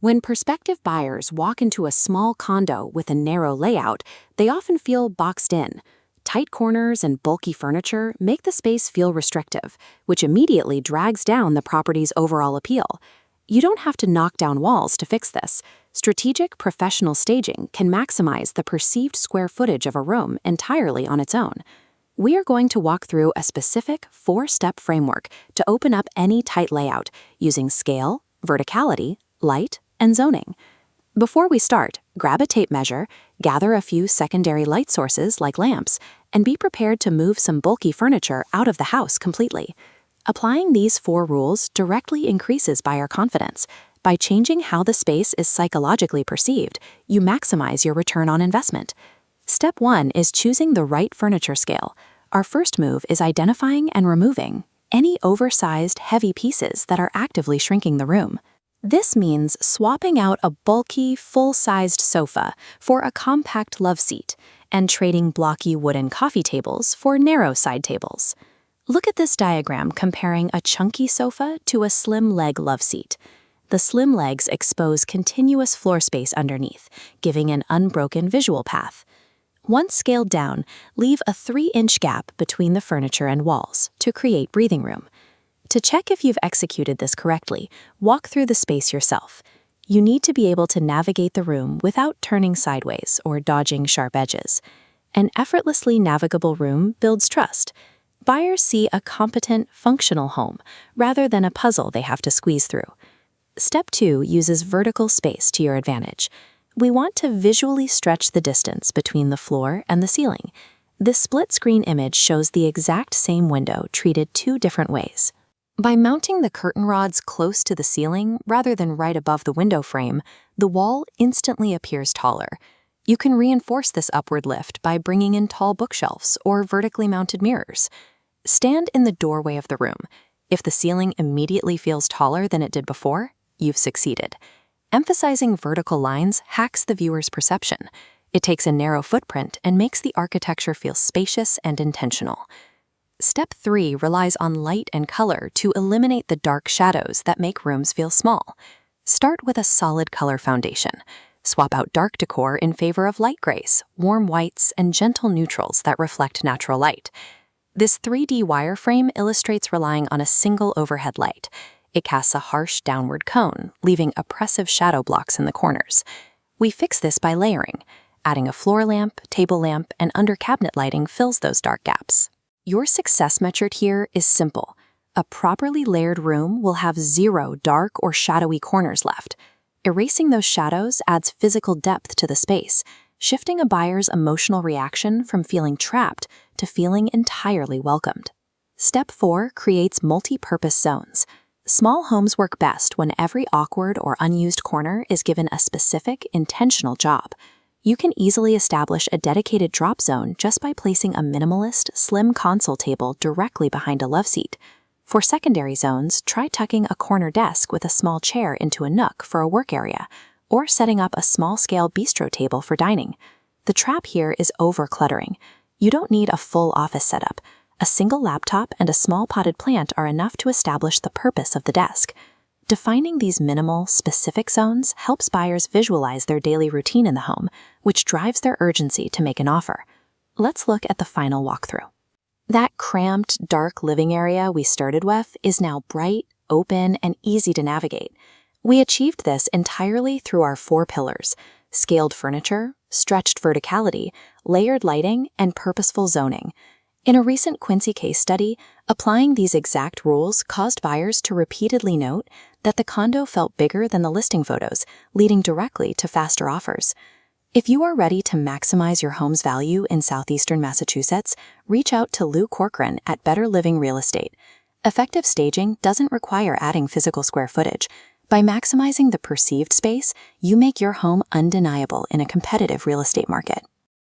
When prospective buyers walk into a small condo with a narrow layout, they often feel boxed in. Tight corners and bulky furniture make the space feel restrictive, which immediately drags down the property's overall appeal. You don't have to knock down walls to fix this. Strategic professional staging can maximize the perceived square footage of a room entirely on its own. We are going to walk through a specific 4-step framework to open up any tight layout using scale, verticality, light, and zoning. Before we start, grab a tape measure, gather a few secondary light sources like lamps, and be prepared to move some bulky furniture out of the house completely. Applying these 4 rules directly increases buyer confidence. By changing how the space is psychologically perceived, you maximize your return on investment. Step 1 is choosing the right furniture scale. Our first move is identifying and removing any oversized, heavy pieces that are actively shrinking the room. This means swapping out a bulky, full-sized sofa for a compact love seat and trading blocky wooden coffee tables for narrow side tables. Look at this diagram comparing a chunky sofa to a slim leg love seat. The slim legs expose continuous floor space underneath, giving an unbroken visual path. Once scaled down, leave a 3-inch gap between the furniture and walls to create breathing room. To check if you've executed this correctly, walk through the space yourself. You need to be able to navigate the room without turning sideways or dodging sharp edges. An effortlessly navigable room builds trust. Buyers see a competent, functional home rather than a puzzle they have to squeeze through. Step 2 uses vertical space to your advantage. We want to visually stretch the distance between the floor and the ceiling. This split-screen image shows the exact same window treated 2 different ways. By mounting the curtain rods close to the ceiling rather than right above the window frame, the wall instantly appears taller. You can reinforce this upward lift by bringing in tall bookshelves or vertically mounted mirrors. Stand in the doorway of the room. If the ceiling immediately feels taller than it did before, you've succeeded. Emphasizing vertical lines hacks the viewer's perception. It takes a narrow footprint and makes the architecture feel spacious and intentional. Step 3 relies on light and color to eliminate the dark shadows that make rooms feel small. Start with a solid color foundation. Swap out dark decor in favor of light grays, warm whites, and gentle neutrals that reflect natural light. This 3D wireframe illustrates relying on a single overhead light. It casts a harsh downward cone, leaving oppressive shadow blocks in the corners. We fix this by layering. Adding a floor lamp, table lamp, and under-cabinet lighting fills those dark gaps. Your success metric here is simple. A properly layered room will have 0 dark or shadowy corners left. Erasing those shadows adds physical depth to the space, shifting a buyer's emotional reaction from feeling trapped to feeling entirely welcomed. Step 4 creates multi-purpose zones. Small homes work best when every awkward or unused corner is given a specific, intentional job. You can easily establish a dedicated drop zone just by placing a minimalist, slim console table directly behind a love seat. For secondary zones, try tucking a corner desk with a small chair into a nook for a work area, or setting up a small-scale bistro table for dining. The trap here is over-cluttering. You don't need a full office setup. A single laptop and a small potted plant are enough to establish the purpose of the desk. Defining these minimal, specific zones helps buyers visualize their daily routine in the home, which drives their urgency to make an offer. Let's look at the final walkthrough. That cramped, dark living area we started with is now bright, open, and easy to navigate. We achieved this entirely through our 4 pillars: scaled furniture, stretched verticality, layered lighting, and purposeful zoning. In a recent Quincy case study, applying these exact rules caused buyers to repeatedly note that the condo felt bigger than the listing photos, leading directly to faster offers. If you are ready to maximize your home's value in Southeastern Massachusetts, reach out to Lew Corcoran at Better Living Real Estate. Effective staging doesn't require adding physical square footage. By maximizing the perceived space, you make your home undeniable in a competitive real estate market.